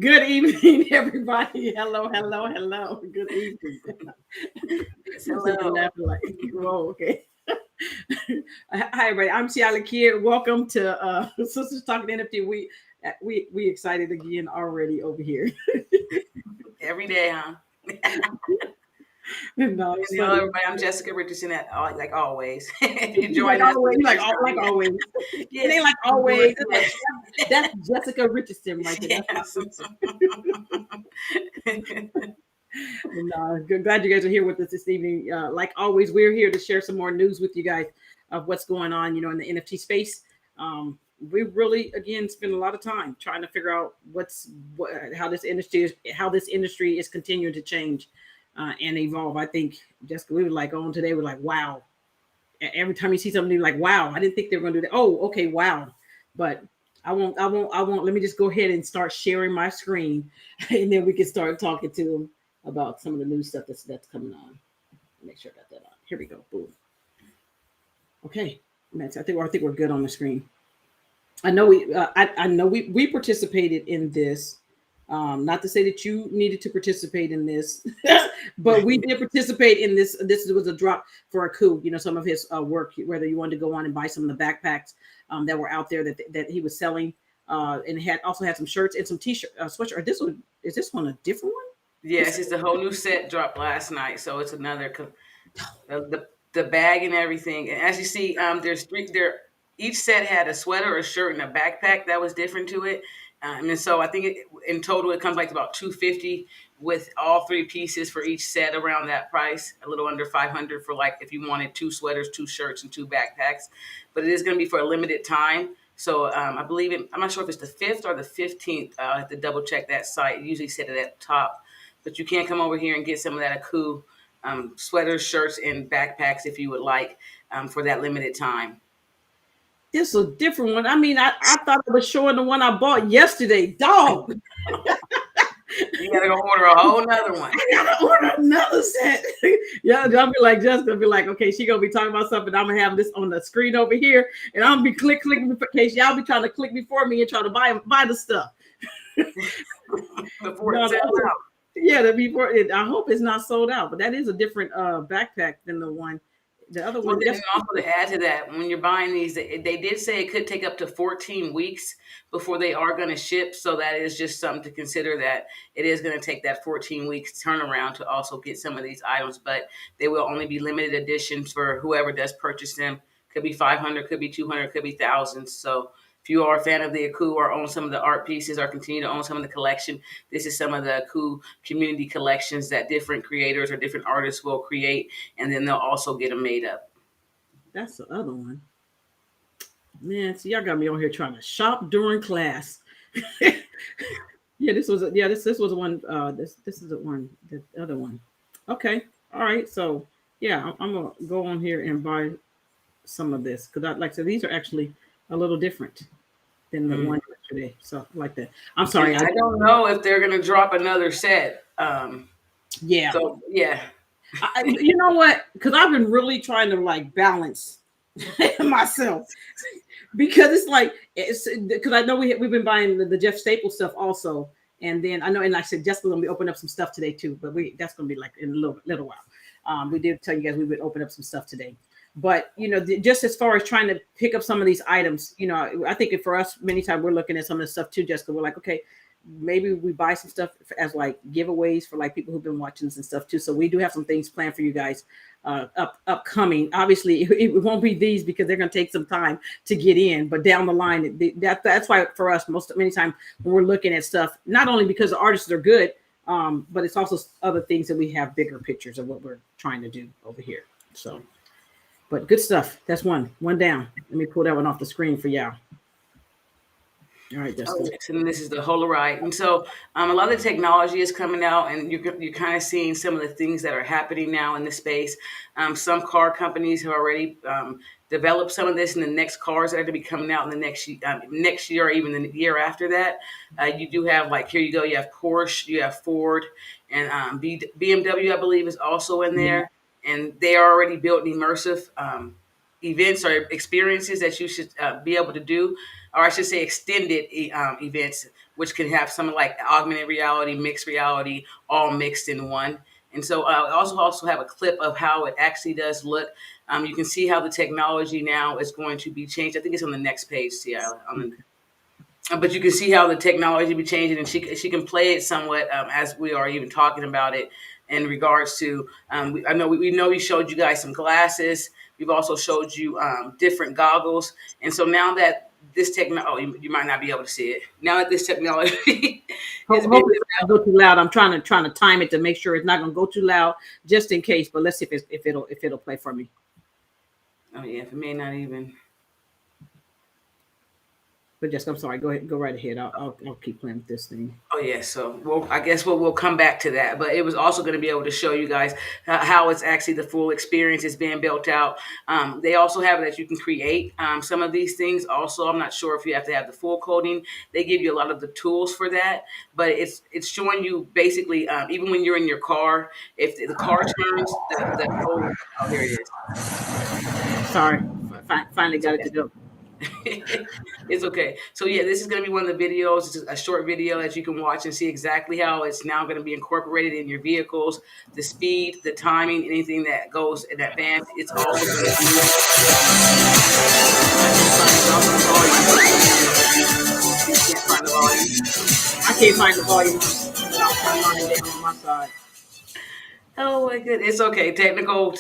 Good evening, everybody. Hello, hello, hello. Good evening. Yes, You said you're hello. laughing like, whoa, okay. Hi, everybody. I'm Tiala Kidd. Welcome to Sisters Talking NFT. We excited again already over here. Every day, huh? No, And it's hello, funny. everybody. I'm Jessica Richardson, like always. If you're Like joining us, always, thanks for like joining always. us. It Yes, ain't like I'm doing always. It's like that's Jessica Richardson right there. That's my sister. it. No, glad you guys are here with us this evening. Like always, we're here to share some more news with you guys of what's going on, in the NFT space. We really, again, spend a lot of time trying to figure out how this industry is continuing to change and evolve. I think, Jessica, we were like on today. We're like, wow. Every time you see something, you're like, wow. I didn't think they were going to do that. Oh, okay, wow. But I won't. Let me just go ahead and start sharing my screen, and then we can start talking to them about some of the new stuff that's coming on. Make sure I got that on. Here we go. Boom. Okay. I think we're good on the screen. I know we participated in this. Not to say that you needed to participate in this, but we did participate in this. This was a drop for a coup. Some of his work, whether you wanted to go on and buy some of the backpacks that were out there that he was selling, and had also had some shirts and some t-shirt sweatshirt. Is this one a different one? Yes, This it's a whole new set dropped last night, so it's another the bag and everything. And as you see, there's three there. Each set had a sweater, a shirt, and a backpack that was different to it. And so I think in total it comes like about 250 with all three pieces for each set around that price, a little under 500 for like if you wanted two sweaters, two shirts, and two backpacks. But it is going to be for a limited time. So I believe I'm not sure if it's the 5th or the 15th. I have to double check that site. It usually set it at the top, but you can come over here and get some of that Aku sweaters, shirts, and backpacks if you would like for that limited time. This is a different one. I mean, I thought I was showing the one I bought yesterday. Dog. You gotta go order a whole nother one. I gotta order another set. Yeah, I'll be like Jessica, be like, okay, she gonna be talking about something. I'm gonna have this on the screen over here, and I'm gonna be clicking in case y'all be trying to click before me and try to buy the stuff. Before it No, sells out. yeah, the before it. I hope it's not sold out, but that is a different backpack than the other Well, one. then also to add to that, when you're buying these, they did say it could take up to 14 weeks before they are going to ship. So that is just something to consider that it is going to take that 14 weeks turnaround to also get some of these items. But they will only be limited editions for whoever does purchase them. Could be 500, could be 200, could be thousands. So if you are a fan of the Aku or own some of the art pieces or continue to own some of the collection, this is some of the Aku community collections that different creators or different artists will create, and then they'll also get them made up. That's the other one. Man, see, y'all got me on here trying to shop during class. Yeah, this was the one. This is the one. The other one. Okay, all right. So yeah, I'm gonna go on here and buy some of this because I like I said these are actually a little different than the Mm. one yesterday. So I like that. I'm And sorry. I don't know if they're going to drop another set. Yeah, So yeah, you know what? Because I've been really trying to like balance myself because it's like it's because I know we've been buying the Jeffstaple stuff also, and then I know and like I said Jessica's gonna be opening up some stuff today too, but that's gonna be like in a little while. We did tell you guys we would open up some stuff today, but just as far as trying to pick up some of these items, I think for us many times we're looking at some of the stuff too, Jessica. We're like, okay, maybe we buy some stuff as like giveaways for like people who've been watching and stuff too. So we do have some things planned for you guys upcoming. Obviously, it won't be these because they're going to take some time to get in. But down the line, that's why for us, many times when we're looking at stuff, not only because the artists are good, but it's also other things that we have bigger pictures of what we're trying to do over here. So, but good stuff. That's one down. Let me pull that one off the screen for y'all. All right, oh, Jessica. yes, and this is the Holoride. And so a lot of the technology is coming out, and you're kind of seeing some of the things that are happening now in the space. Some car companies have already developed some of this in the next cars that are going to be coming out in the next year or even the year after that. You do have like here you go. You have Porsche, you have Ford, and BMW, I believe, is also in Yeah. there, and they are already built immersive. events or experiences that you should be able to do, or I should say extended events, which can have some like augmented reality, mixed reality, all mixed in one. And so I also have a clip of how it actually does look. You can see how the technology now is going to be changed. I think it's on the next page, but you can see how the technology be changing, and she can play it somewhat as we are even talking about it in regards to. I know we know we showed you guys some glasses. We've also showed you different goggles, and so now that this technology, you might not be able to see it. Now that this technology is being Hopefully it's not go too loud. I'm trying to time it to make sure it's not going to go too loud, just in case. But let's see if it'll play for me. oh yeah, if it may not even. But just, I'm sorry. Go ahead. Go right ahead. I'll keep playing with this thing. Oh yeah, so well, I guess we'll come back to that, but it was also going to be able to show you guys how it's actually the full experience is being built out. They also have that you can create some of these things. Also, I'm not sure if you have to have the full coding. They give you a lot of the tools for that, but it's showing you basically even when you're in your car, if the car turns, the whole oh here it is. Sorry, finally got it to go. It's okay. So yeah, this is going to be one of the videos. It's a short video that you can watch and see exactly how it's now going to be incorporated in your vehicles, the speed, the timing, anything that goes in advance. It's also going to be. I can't find the volume. I'll turn it down on my side. Oh my goodness, it's okay. Technical.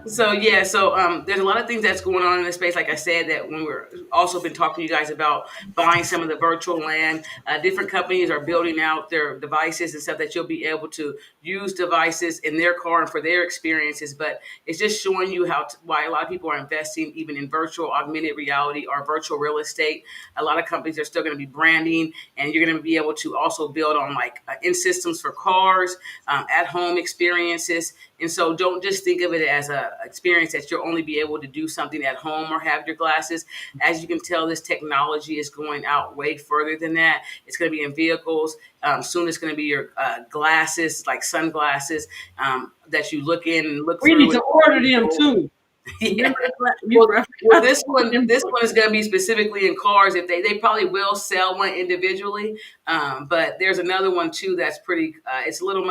So yeah, so there's a lot of things that's going on in this space. Like I said, that when we're also been talking to you guys about buying some of the virtual land, different companies are building out their devices and stuff that you'll be able to use devices in their car and for their experiences. But it's just showing you why a lot of people are investing even in virtual augmented reality or virtual real estate. A lot of companies are still going to be branding, and you're going to be able to also build on like in systems for cars, at home experiences. And so don't just think of it as a experience that you'll only be able to do something at home or have your glasses. As you can tell, this technology is going out way further than that. It's going to be in vehicles. Soon it's going to be your glasses, like sunglasses, that you look in and look We through. need to order them too. Yeah. Well, this one is going to be specifically in cars. If they probably will sell one individually, but there's another one too that's pretty. It's a little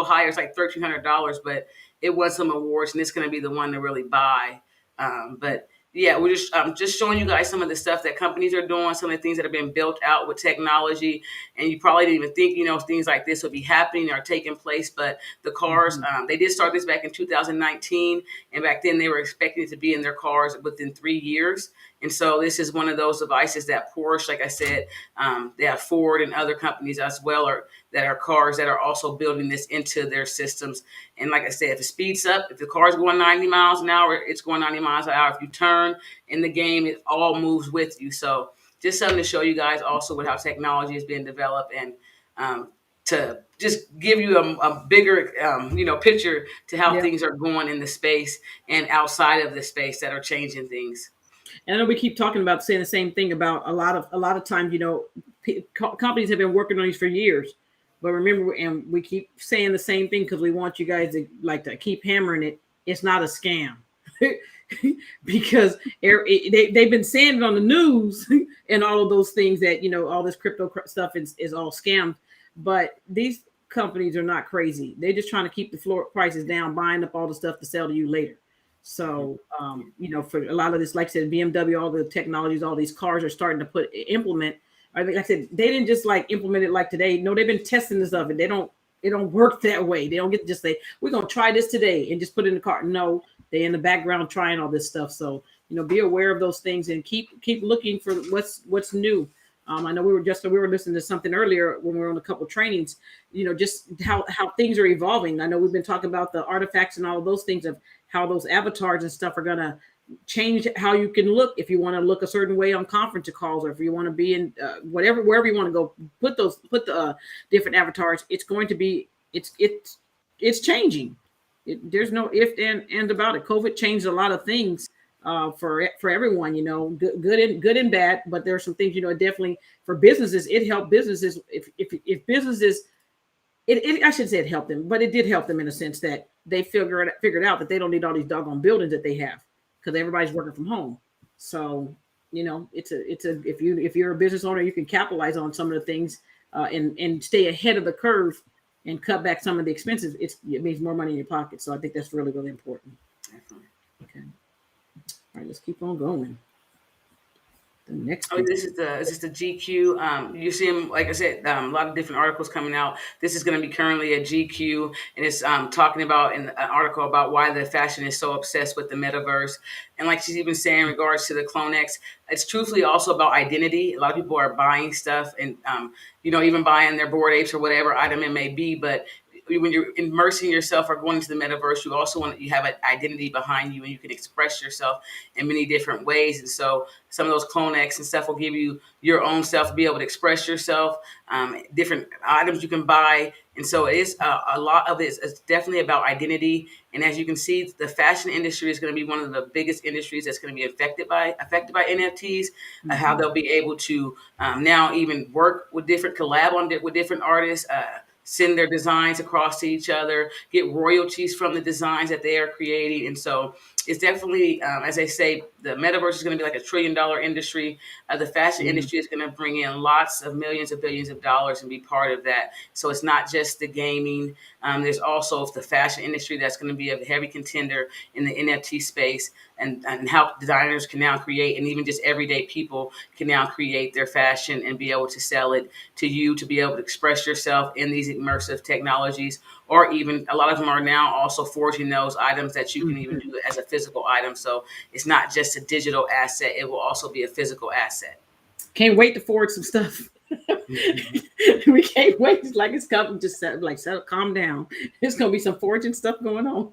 higher. It's like $1,300, but it won some awards, and it's going to be the one to really buy. But yeah, we're just showing you guys some of the stuff that companies are doing, some of the things that have been built out with technology, and you probably didn't even think things like this would be happening or taking place. But the cars, they did start this back in 2019, and back then they were expecting it to be in their cars within 3 years. And so this is one of those devices that Porsche, like I said, they have Ford and other companies as well, or that are cars that are also building this into their systems. And like I said, if it speeds up, if the car is going 90 miles an hour, it's going 90 miles an hour. If you turn in the game, it all moves with you. So just something to show you guys also with how technology is being developed, and to just give you a bigger, picture to how things are going in the space and outside of the space that are changing things. And I know we keep talking about saying the same thing about a lot of times, companies have been working on these for years. But remember, and we keep saying the same thing because we want you guys to keep hammering it. It's not a scam. Because they've been saying it on the news and all of those things that, all this crypto stuff is all scammed. But these companies are not crazy. They're just trying to keep the floor prices down, buying up all the stuff to sell to you later. So, for a lot of this, like I said, BMW, all the technologies, all these cars are starting to implement. Like I said, they didn't just implement it like today. No, they've been testing this stuff, and it don't work that way. They don't get to just say, we're going to try this today and just put it in the car. No, they're in the background trying all this stuff. So, be aware of those things and keep looking for what's new. I know we were listening to something earlier when we were on a couple of trainings, just how things are evolving. I know we've been talking about the artifacts and all of those things of how those avatars and stuff are going to change how you can look. If you want to look a certain way on conference calls, or if you want to be in wherever you want to go, put the different avatars. It's going to be, it's changing. There's no if and about it. COVID changed a lot of things for everyone, good and bad. But there are some things, definitely for businesses, it helped businesses. If businesses I should say it helped them, but it did help them in a sense that they figured out that they don't need all these doggone buildings that they have because everybody's working from home. So it's a if you're a business owner, you can capitalize on some of the things and stay ahead of the curve and cut back some of the expenses. It means more money in your pocket. So I think that's really, really important. Okay. All right, let's keep on going. The next. Oh, this is the GQ. You see them, like I said, a lot of different articles coming out. This is going to be currently a GQ, and it's talking about in an article about why the fashion is so obsessed with the metaverse. And like she's even saying in regards to the CloneX, it's truthfully also about identity. A lot of people are buying stuff and even buying their Bored Apes or whatever item it may be, but when you're immersing yourself or going into the metaverse, you have an identity behind you and you can express yourself in many different ways. And so some of those CloneX and stuff will give you your own self to be able to express yourself, different items you can buy. And so it is a lot of it is definitely about identity. And as you can see, the fashion industry is going to be one of the biggest industries that's going to be affected by NFTs. How they'll be able to now even work with collab with different artists, send their designs across to each other, get royalties from the designs that they are creating. And so it's definitely, as I say, the metaverse is going to be like $1 trillion industry. The fashion industry is going to bring in lots of millions of billions of dollars and be part of that. So it's not just the gaming. There's also the fashion industry that's going to be a heavy contender in the NFT space, and how designers can now create, and even just everyday people can now create their fashion and be able to sell it to you, to be able to express yourself in these immersive technologies. Or even a lot of them are now also forging those items that you can even do as a physical item. So it's not just a digital asset, it will also be a physical asset. Can't wait to forge some stuff. We can't wait. It's like it's coming. Just settle, calm down. There's gonna be some forging stuff going on.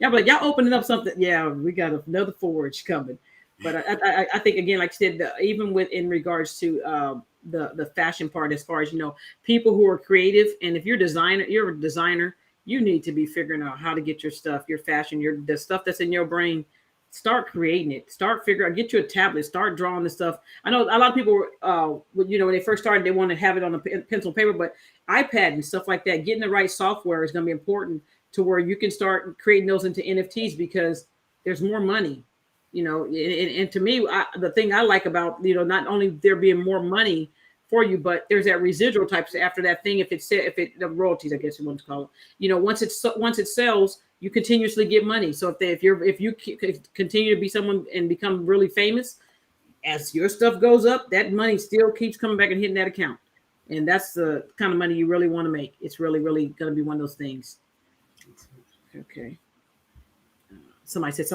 Yeah, but y'all opening up something. Yeah, we got another forge coming. But I think again, like you said, even in regards to the fashion part, as far as people who are creative, and if you're a designer, you need to be figuring out how to get your stuff, your fashion, the stuff that's in your brain. Start creating it. Start figuring out. Get you a tablet. Start drawing the stuff. I know a lot of people, when they first started, they want to have it on a pencil paper, but iPad and stuff like that. Getting the right software is going to be important to where you can start creating those into NFTs because there's more money. And to me, the thing I like about not only there being more money for you, but there's that residual types after that thing. If the royalties, I guess you want to call it. Once it sells, you continuously get money. So if you continue to be someone and become really famous, as your stuff goes up, that money still keeps coming back and hitting that account. And that's the kind of money you really want to make. It's really, really going to be one of those things. Okay. Somebody said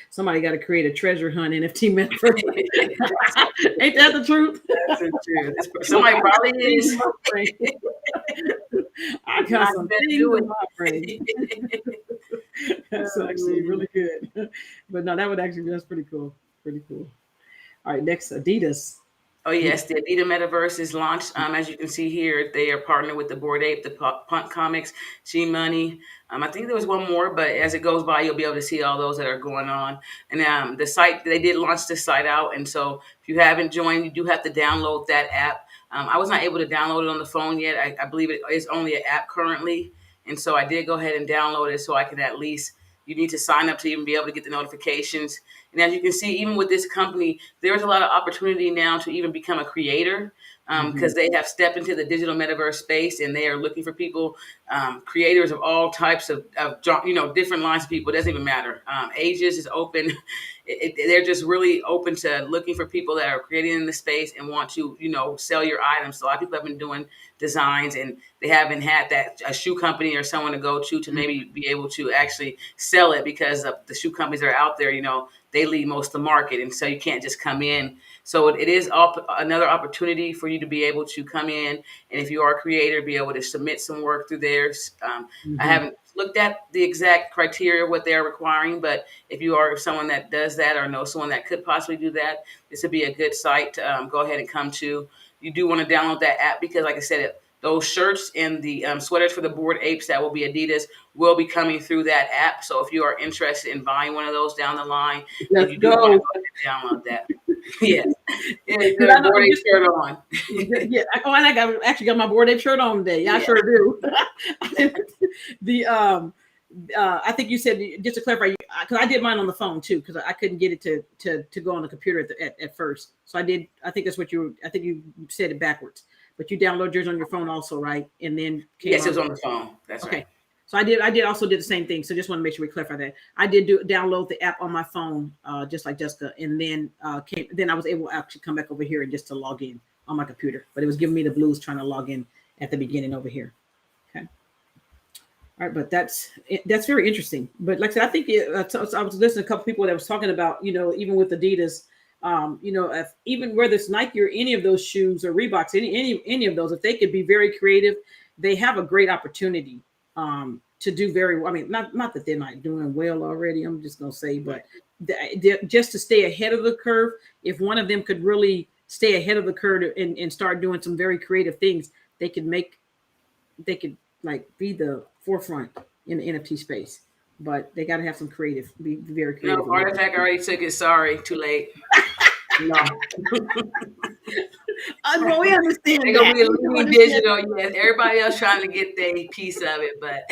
somebody got to create a treasure hunt NFT metaverse. Ain't that the truth? That's the truth. Somebody probably is. I got some things in my brain. That's actually really good. But no, that's pretty cool. Pretty cool. All right, next, Adidas. Oh yes, the Adida Metaverse is launched. As you can see here, they are partnered with the Bored Ape, the Punt Comics, G Money. I think there was one more, but as it goes by, you'll be able to see all those that are going on. And the site, they did launch this site out, and so if you haven't joined, you do have to download that app. I was not able to download it on the phone yet. I believe it is only an app currently, and so I did go ahead and download it so I can at least. You need to sign up to even be able to get the notifications. And as you can see, even with this company, there's a lot of opportunity now to even become a creator because they have stepped into the digital metaverse space and they are looking for people, creators of all types of different lines of people. It doesn't even matter. Ages is open. They're just really open to looking for people that are creating in the space and want to, sell your items. So a lot of people have been doing designs and they haven't had a shoe company or someone to go to maybe be able to actually sell it because of the shoe companies that are out there, they lead most of the market. And so you can't just come in. So it is another opportunity for you to be able to come in. And if you are a creator, be able to submit some work through theirs. I haven't looked at the exact criteria, what they're requiring, but if you are someone that does that or know someone that could possibly do that, this would be a good site to go ahead and come to. You do want to download that app because, like I said, those shirts and the sweaters for the Bored Apes that will be Adidas will be coming through that app. So if you are interested in buying one of those down the line, you do want to go ahead and download that. Yes. Yeah, you got a Bored Ape shirt on. Yeah. Oh, and I actually got my Bored Ape shirt on today. Yeah, I sure do. The I think you said, just to clarify, because I did mine on the phone too, because I couldn't get it to go on the computer at first. So I did. I think that's what I think you said it backwards. But you download yours on your phone also, right? And then yes, it was on the phone. That's okay. Right. So I did also did the same thing. So just want to make sure we clarify that. I did download the app on my phone, just like Jessica, and then then I was able to actually come back over here and just to log in on my computer. But it was giving me the blues trying to log in at the beginning over here. Okay. All right, but that's very interesting. But like I said, I think I was listening to a couple people that was talking about, even with Adidas, if, even whether it's Nike or any of those shoes or Reeboks, any of those, if they could be very creative, they have a great opportunity to do very well. I mean, not that they're not doing well already, I'm just going to say, but just to stay ahead of the curve, if one of them could really stay ahead of the curve and start doing some very creative things, they could like be the forefront in the NFT space. But they got to have some creative, be very creative. No, Artifact already took it. Sorry, too late. No. Well, we understand they're gonna be leading digital. Yes, everybody else trying to get their piece of it, but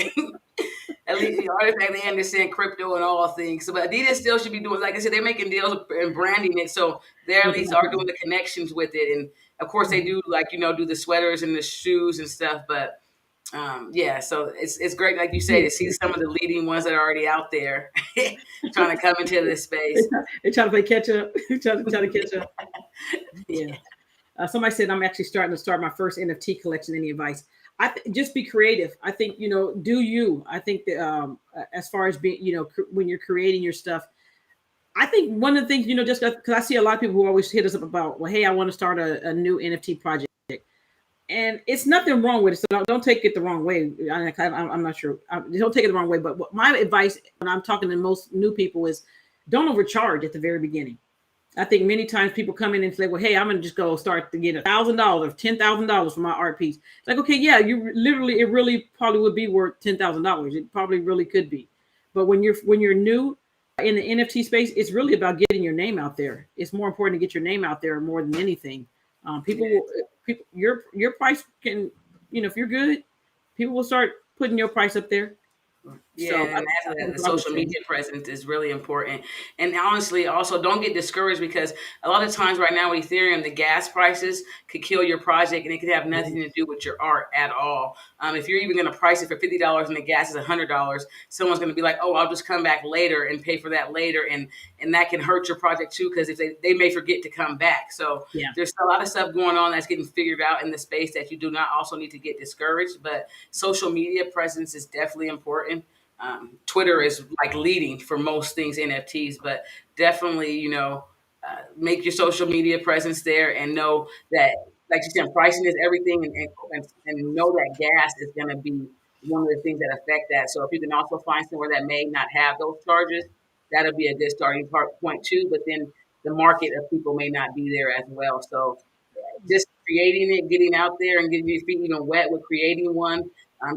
at least the Artifact, they understand crypto and all things. So, but Adidas still should be doing, like I said, they're making deals and branding it, so they at least are doing the connections with it. And of course, they do do the sweaters and the shoes and stuff. But so it's great, like you say, to see some of the leading ones that are already out there trying to come into this space. They're trying to play catch up. trying to catch up. Yeah. Somebody said I'm actually starting to start my first NFT collection. Any advice? Just be creative. I think, do you. I think that as far as being, when you're creating your stuff, I think one of the things, just because I see a lot of people who always hit us up about, well, hey, I want to start a new NFT project. And it's nothing wrong with it. So don't take it the wrong way. I'm not sure. Don't take it the wrong way. But my advice when I'm talking to most new people is don't overcharge at the very beginning. I think many times people come in and say, well, hey, I'm going to just go start to get $1,000 or $10,000 for my art piece. It's like, okay, yeah, it really probably would be worth $10,000. It probably really could be. But when you're new in the NFT space, it's really about getting your name out there. It's more important to get your name out there more than anything. Your price can, if you're good, people will start putting your price up there. Yeah, so and the social media presence is really important. And honestly, also don't get discouraged, because a lot of times right now with Ethereum, the gas prices could kill your project, and it could have nothing to do with your art at all. If you're even going to price it for $50 and the gas is $100, someone's going to be like, oh, I'll just come back later and pay for that later. And that can hurt your project too, because if they may forget to come back. So there's a lot of stuff going on that's getting figured out in the space that you do not also need to get discouraged. But social media presence is definitely important. Twitter is like leading for most things NFTs, but definitely, make your social media presence there, and know that, like you said, pricing is everything, and know that gas is going to be one of the things that affect that. So if you can also find somewhere that may not have those charges, that'll be a good starting point too. But then the market of people may not be there as well. So just creating it, getting out there and getting your feet even wet with creating one.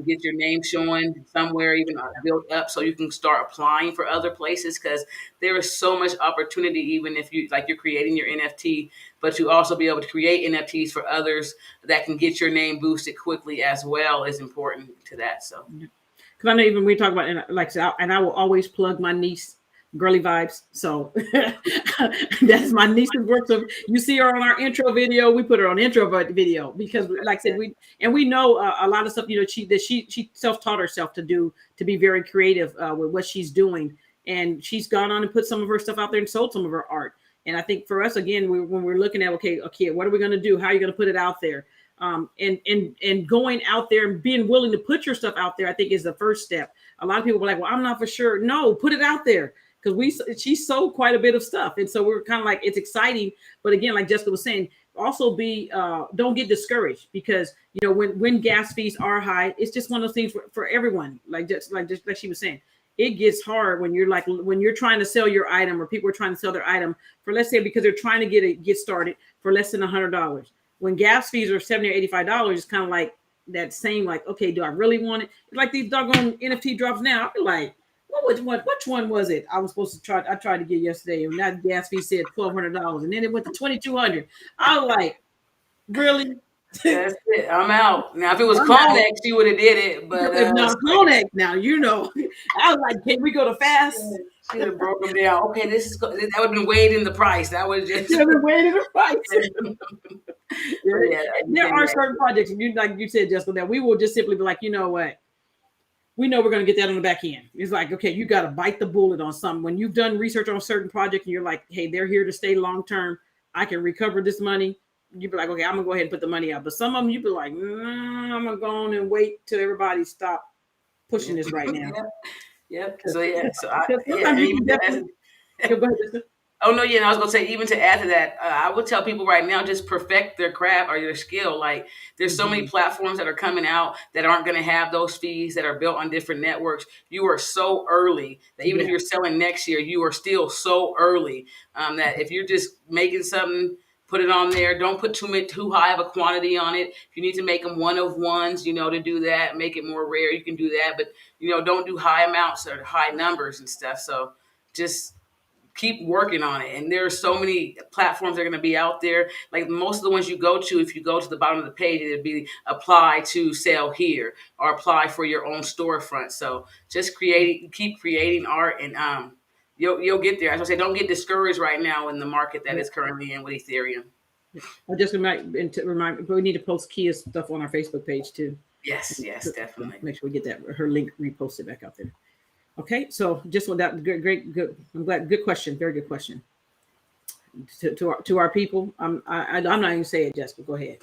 Get your name showing somewhere, even built up, so you can start applying for other places, because there is so much opportunity, even if you're creating your NFT, but you also be able to create NFTs for others that can get your name boosted quickly as well is important to that. So, because I know even we talk about, and I will always plug my niece, Girly Vibes. So that's my niece's work. So you see her on our intro video. We put her on intro video because, like I said, we know a lot of stuff. She self-taught herself to be very creative with what she's doing, and she's gone on and put some of her stuff out there and sold some of her art. And I think for us, again, when we're looking at okay, what are we going to do? How are you going to put it out there? And going out there and being willing to put your stuff out there, I think is the first step. A lot of people were like, well, I'm not for sure. No, put it out there. Because she sold quite a bit of stuff. And so we're kind of like, it's exciting. But again, like Jessica was saying, also don't get discouraged, because, when gas fees are high, it's just one of those things for everyone. Like she was saying, it gets hard when you're trying to sell your item, or people are trying to sell their item for, let's say, because they're trying to get started for less than $100. When gas fees are $70 or $85, it's kind of like that same, like, okay, do I really want it? Like these doggone NFT drops now, I feel like, Which one was it? I was supposed to try. I tried to get yesterday, and that gas fee said $1,200, and then it went to $2,200. I was like, really? That's it. I'm out. Now, if it was I'm out. Clonex, she would have did it. But If not Clonex, now you know. I was like, can we go to fast? she would have broke them down. Okay, that would have been weighed in the price. That would just Should have been waiting the price. Yeah, there are certain projects, like you said, Jessica, that we will just simply be like, you know what? We know we're going to get that on the back end. It's like, okay, you got to bite the bullet on something. When you've done research on a certain project and you're like, hey, they're here to stay long term. I can recover this money. You'd be like, okay, I'm going to go ahead and put the money out. But some of them, you'd be like, I'm going to go on and wait till everybody stop pushing this right now. Yep. So, yeah. So, go ahead, oh, no, yeah, and I was going to say, even to add to that, I would tell people right now, just perfect their craft or their skill. Like, there's so many platforms that are coming out that aren't going to have those fees, that are built on different networks. You are so early that even if you're selling next year, you are still so early that if you're just making something, put it on there. Don't put too high of a quantity on it. If you need to make them one of ones, to do that, make it more rare, you can do that. But, don't do high amounts or high numbers and stuff. So just keep working on it. And there are so many platforms that are going to be out there. Like most of the ones you go to, if you go to the bottom of the page, it'd be apply to sell here or apply for your own storefront. So just keep creating art, and you'll get there. As I say, don't get discouraged right now in the market that is currently in with Ethereum. I just remind, we need to post Kia's stuff on our Facebook page too. Yes, definitely. Make sure we get her link reposted back out there. Okay, so just with that, good. I'm glad. Good question. Very good question. To our people, I'm not even gonna say it, Jessica. Go ahead.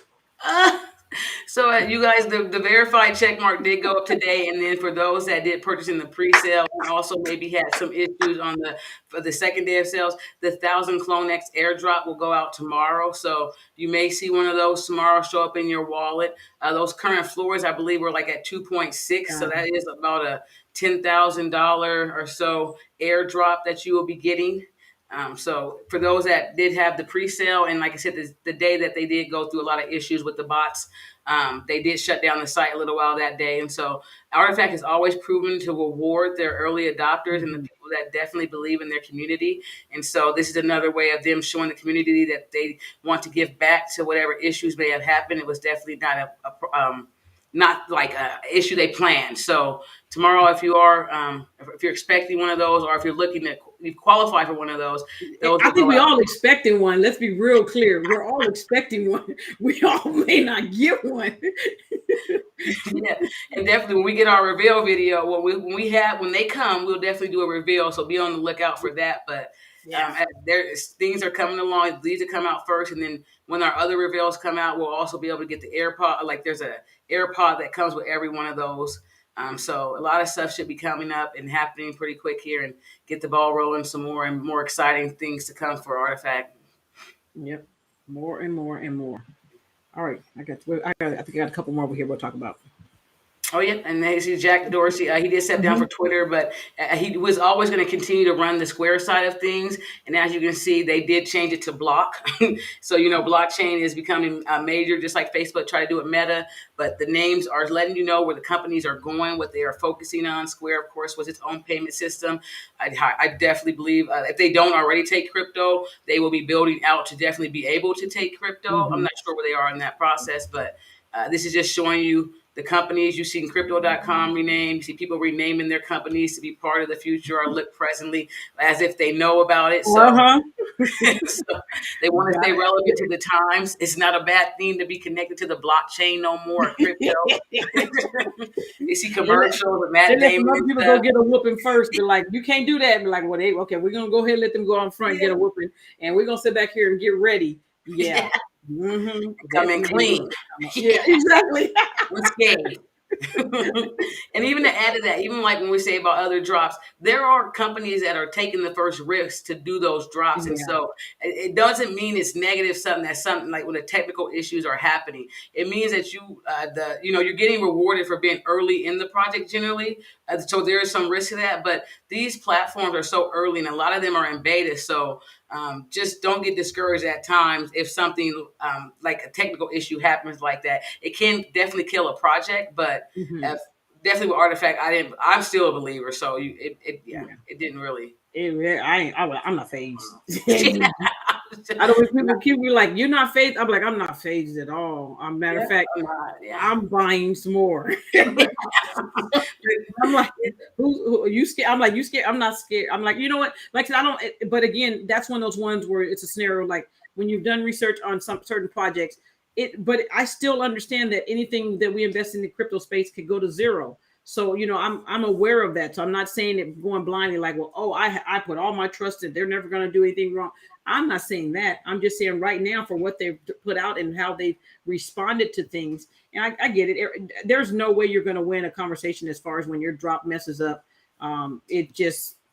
So you guys, the verified check mark did go up today, and then for those that did purchase in the pre-sale and also maybe had some issues for the second day of sales, the 1,000 Clonex airdrop will go out tomorrow. So you may see one of those tomorrow show up in your wallet. Those current floors, I believe, were like at 2.6, so that is about a $10,000 or so airdrop that you will be getting. So for those that did have the pre-sale, and like I said, the day that they did go through a lot of issues with the bots, they did shut down the site a little while that day. And so Artifact has always proven to reward their early adopters and the people that definitely believe in their community. And so this is another way of them showing the community that they want to give back to whatever issues may have happened. It was definitely not like a issue they planned. So tomorrow, if you're expecting one of those, or if you're looking to qualify for one of those, I think we're all expecting one. Let's be real clear. We're all expecting one. We all may not get one. Yeah, and definitely when we get our reveal video, when they come, we'll definitely do a reveal. So be on the lookout for that. But things are coming along. These will come out first, and then when our other reveals come out, we'll also be able to get the AirPod. Like there's a AirPod that comes with every one of those. So a lot of stuff should be coming up and happening pretty quick here, and get the ball rolling some more and more exciting things to come for Artifact. Yep, more and more and more. All right, I think I got a couple more over here we'll talk about. Oh, yeah. And then see Jack Dorsey. He did step down for Twitter, but he was always going to continue to run the Square side of things. And as you can see, they did change it to Block. So, blockchain is becoming major, just like Facebook tried to do with Meta. But the names are letting you know where the companies are going, what they are focusing on. Square, of course, was its own payment system. I definitely believe if they don't already take crypto, they will be building out to definitely be able to take crypto. I'm not sure where they are in that process, but this is just showing you the companies. You've seen Crypto.com renamed. You see people renaming their companies to be part of the future or look presently as if they know about it. So, so they want to stay relevant to the times. It's not a bad thing to be connected to the blockchain no more. Crypto. You see commercials with Matt Damon. People go get a whooping first. Be like, you can't do that. Be like, well, okay, we're gonna go ahead and let them go on front and get a whooping, and we're gonna sit back here and get ready. Yeah. Come in clean. Yeah, exactly. Unscathed. And even to add to that, even like when we say about other drops, there are companies that are taking the first risks to do those drops. And so it doesn't mean it's negative something like when the technical issues are happening. It means that you're getting rewarded for being early in the project generally. So there is some risk to that, but these platforms are so early and a lot of them are in beta. So just don't get discouraged at times if something like a technical issue happens like that. It can definitely kill a project, but definitely with Artifact, I'm still a believer. So it didn't really. I'm not phased. I don't. People keep me like, "You're not phased." I'm like, I'm not phased at all. Matter of fact, I'm buying some more. I'm like, who you scared? I'm like, you scared? I'm not scared. I'm like, you know what? Like, I don't. But again, that's one of those ones where it's a scenario like when you've done research on some certain projects. But I still understand that anything that we invest in the crypto space could go to zero. So I'm aware of that. So I'm not saying it going blindly like, well, oh, I put all my trust in. They're never going to do anything wrong. I'm not saying that. I'm just saying right now for what they've put out and how they've responded to things. And I get it. There's no way you're going to win a conversation as far as when your drop messes up.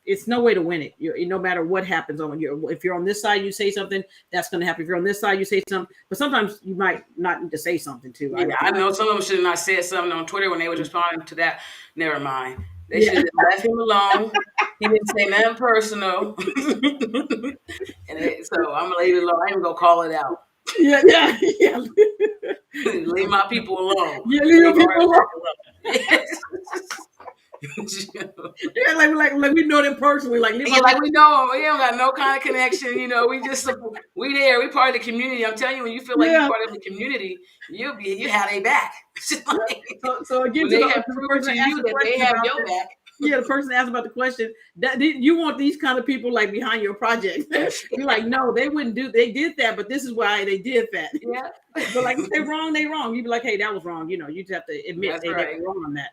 It's no way to win it. No matter what happens if you're on this side, you say something, that's going to happen. If you're on this side, you say something. But sometimes you might not need to say something too. Yeah, I know some of them should have not said something on Twitter when they was responding to that. Never mind. They should have left him alone. He didn't say nothing personal. So I'm gonna leave it alone. I ain't gonna call it out. Yeah. Leave my people alone. Yeah, leave your people alone. Yeah, like we know them personally. Like we know them. We don't got no kind of connection. We there. We part of the community. I'm telling you, when you feel like you're part of the community, you have a back. So again, they have proven to you that they have your back. Yeah, the person asked about the question that you want these kind of people like behind your project. You're like, no, they wouldn't do. They did that, but this is why they did that. Yeah, but like if they're wrong, they wrong. You'd be like, hey, that was wrong. You just have to admit they were wrong on that.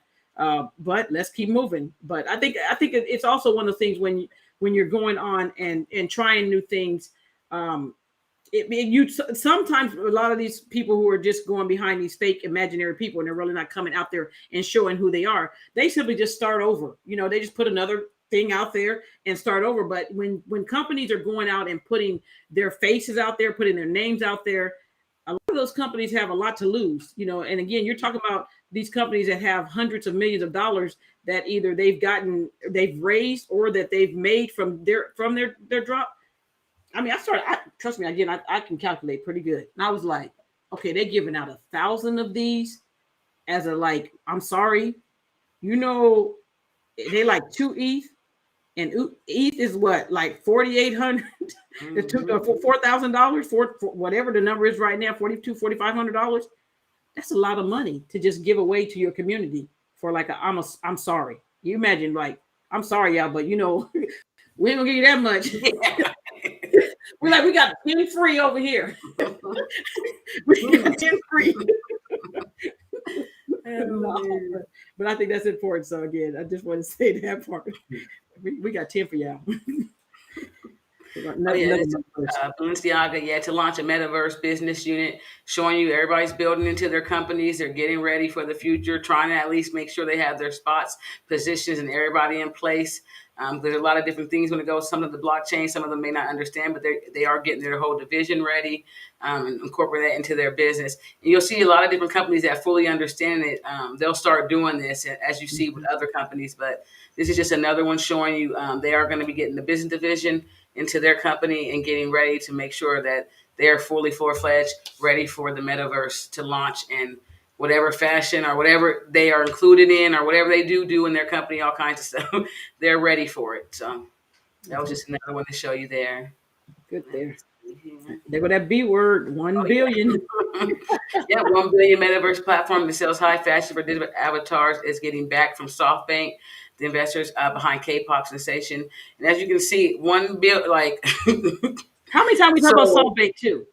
But let's keep moving. But I think it's also one of the things when you're going on and trying new things. Sometimes a lot of these people who are just going behind these fake imaginary people and they're really not coming out there and showing who they are. They simply just start over. They just put another thing out there and start over. But when companies are going out and putting their faces out there, putting their names out there, a lot of those companies have a lot to lose. And again, you're talking about these companies that have hundreds of millions of dollars that either they've raised or that they've made from their drop. I mean, trust me, again, I can calculate pretty good. And I was like, okay, they're giving out 1,000 of these as I'm sorry, they like 2 ETH, and ETH is what, like 4,800. It took $4,000 for whatever the number is right now, $4,500. That's a lot of money to just give away to your community for I'm sorry. You imagine I'm sorry, y'all, but we ain't gonna give you that much. Yeah. we got 10 free over here. We got 10 free. But I think that's important. So again, I just want to say that part. We got 10 for y'all. Balenciaga, to launch a Metaverse business unit, showing you everybody's building into their companies. They're getting ready for the future, trying to at least make sure they have their spots, positions, and everybody in place. There's a lot of different things when it goes. Some of the blockchain, some of them may not understand, but they are getting their whole division ready and incorporate that into their business. And you'll see a lot of different companies that fully understand it. They'll start doing this, as you see with other companies. But this is just another one showing you they are going to be getting the business division into their company and getting ready to make sure that they're fully full-fledged, ready for the Metaverse to launch in whatever fashion or whatever they are included in or whatever they do in their company, all kinds of stuff. They're ready for it. So that was just another one to show you there. Good there. There go that B word, 1 billion. Yeah, 1 billion Metaverse platform that sells high fashion for digital avatars is getting back from SoftBank, the investors behind K-pop sensation. And as you can see, 1 billion, how many times we talk about SoftBank too?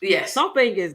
Yes. SoftBank is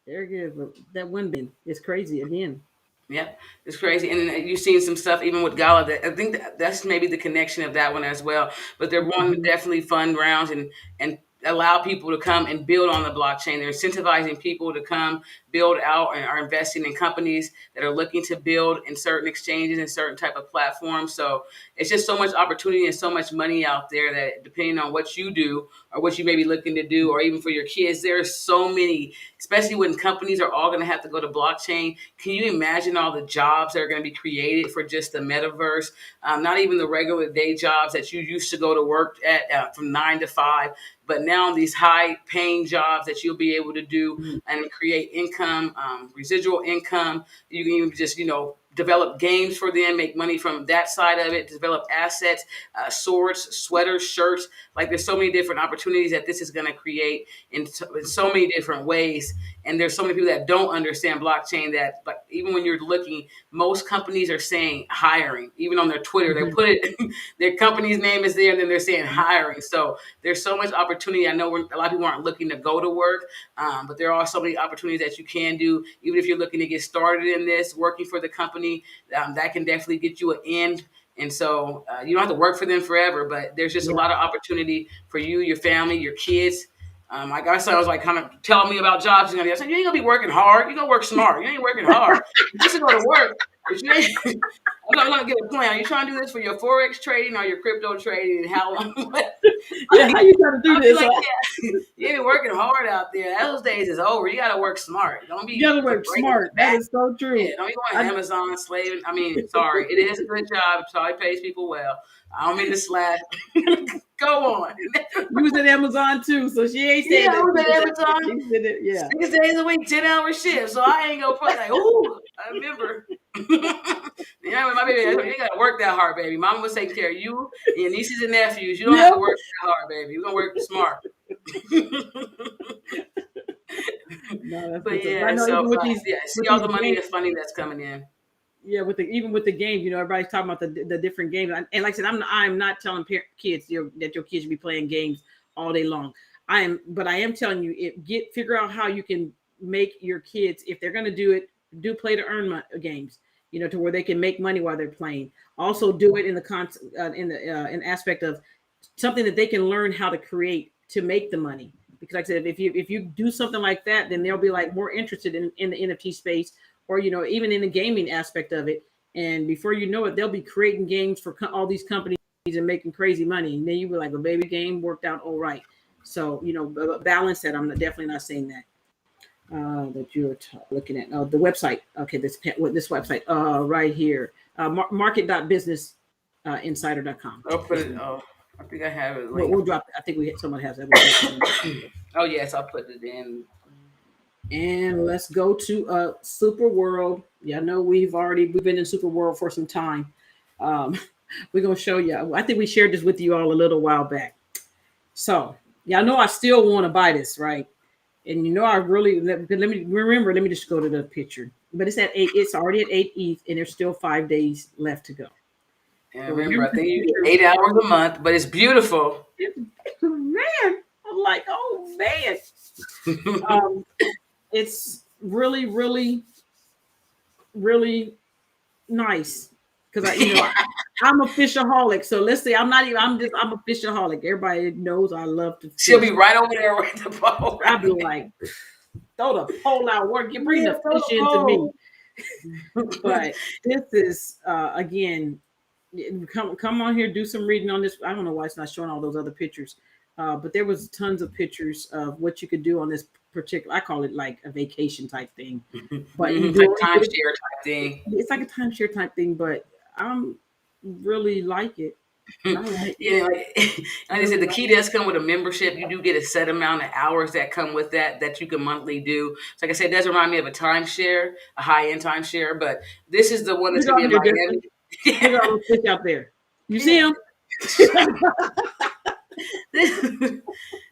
there it is. That 1 billion is crazy again. Yeah, it's crazy. And you've seen some stuff even with Gala. That I think that's maybe the connection of that one as well. But they're wanting to definitely fund rounds and allow people to come and build on the blockchain. They're incentivizing people to come build out and are investing in companies that are looking to build in certain exchanges and certain type of platforms. So it's just so much opportunity and so much money out there that depending on what you do or what you may be looking to do, or even for your kids, there's so many, especially when companies are all going to have to go to blockchain. Can you imagine all the jobs that are going to be created for just the Metaverse? Not even the regular day jobs that you used to go to work at from 9 to 5. But now these high paying jobs that you'll be able to do and create income income, residual income. You can even just, develop games for them, make money from that side of it, develop assets, swords, sweaters, shirts. Like there's so many different opportunities that this is going to create in so many different ways. And there's so many people that don't understand blockchain that, like, even when you're looking, most companies are saying hiring, even on their Twitter, they put it, their company's name is there and then they're saying hiring. So there's so much opportunity. I know a lot of people aren't looking to go to work, but there are so many opportunities that you can do. Even if you're looking to get started in this, working for the company, that can definitely get you an end. And so you don't have to work for them forever, but there's just a lot of opportunity for you, your family, your kids. My godson was like kind of telling me about jobs. I said, you ain't gonna be working hard. You're gonna work smart. You ain't working hard. You just go to work. But you ain't, I'm not gonna get a plan. Are you trying to do this for your Forex trading or your crypto trading? And how long? How you trying to do this? Like, you ain't working hard out there. Those days is over. You gotta work smart. Don't be. You gotta work smart. That is so true. Yeah, don't be going to Amazon slaving. I mean, sorry, it is a good job. Sorry, it pays people well. I don't mean to slash. Go on. You was at Amazon too, so she ain't saying that. I was at Amazon. 6 days a week, 10-hour shift. So I ain't gonna put like, ooh, I remember. My baby, you gotta work that hard, baby. Mama was taking care of you and your nieces and nephews. You don't have to work that hard, baby. You're gonna work smart. No, but yeah, see all the money and funding that's coming in. Yeah, even with the games, everybody's talking about the different games, and like I said, I'm not telling kids that your kids should be playing games all day long. But I am telling you, figure out how you can make your kids, if they're going to do it, play to earn games, to where they can make money while they're playing. Also, do it in the aspect of something that they can learn how to create to make the money. Because like I said, if you do something like that, then they'll be like more interested in the NFT space, or even in the gaming aspect of it. And before you know it, they'll be creating games for all these companies and making crazy money. And then you be like, a baby game worked out all right. So balance that. I'm definitely not saying that. That you're looking at. The website. Okay, this website right here. Market.businessinsider.com. I'll put it. Oh, I think I have it. We'll drop it. I think someone has that. Oh yes, I'll put it in. And let's go to Super World. Yeah, I know we've been in Super World for some time. We're gonna show you. I think we shared this with you all a little while back. So y'all know I still want to buy this, right? And I really let me just go to the picture. But it's at 8. It's already at 8 ETH, and there's still 5 days left to go. And remember, I think you get 8 hours a month, but it's beautiful. Man, I'm like, oh man. It's really, really, really nice because I'm a fishaholic. So let's say I'm a fishaholic. Everybody knows I love to fish. She'll be right over there with the pole. I'll be like, throw the pole out, bring the fish into me. But this is again, come on here, do some reading on this. I don't know why it's not showing all those other pictures. But there was tons of pictures of what you could do on this particular, I call it like a vacation type thing. But like timeshare type thing. It's like a timeshare type thing, but I'm really like it. Yeah, like I said, the key does come with a membership. You do get a set amount of hours that come with that you can monthly do. So like I said, it does remind me of a timeshare, a high-end timeshare, but this is the one that's going to be in Miami. Yeah. Fish out there. You see him?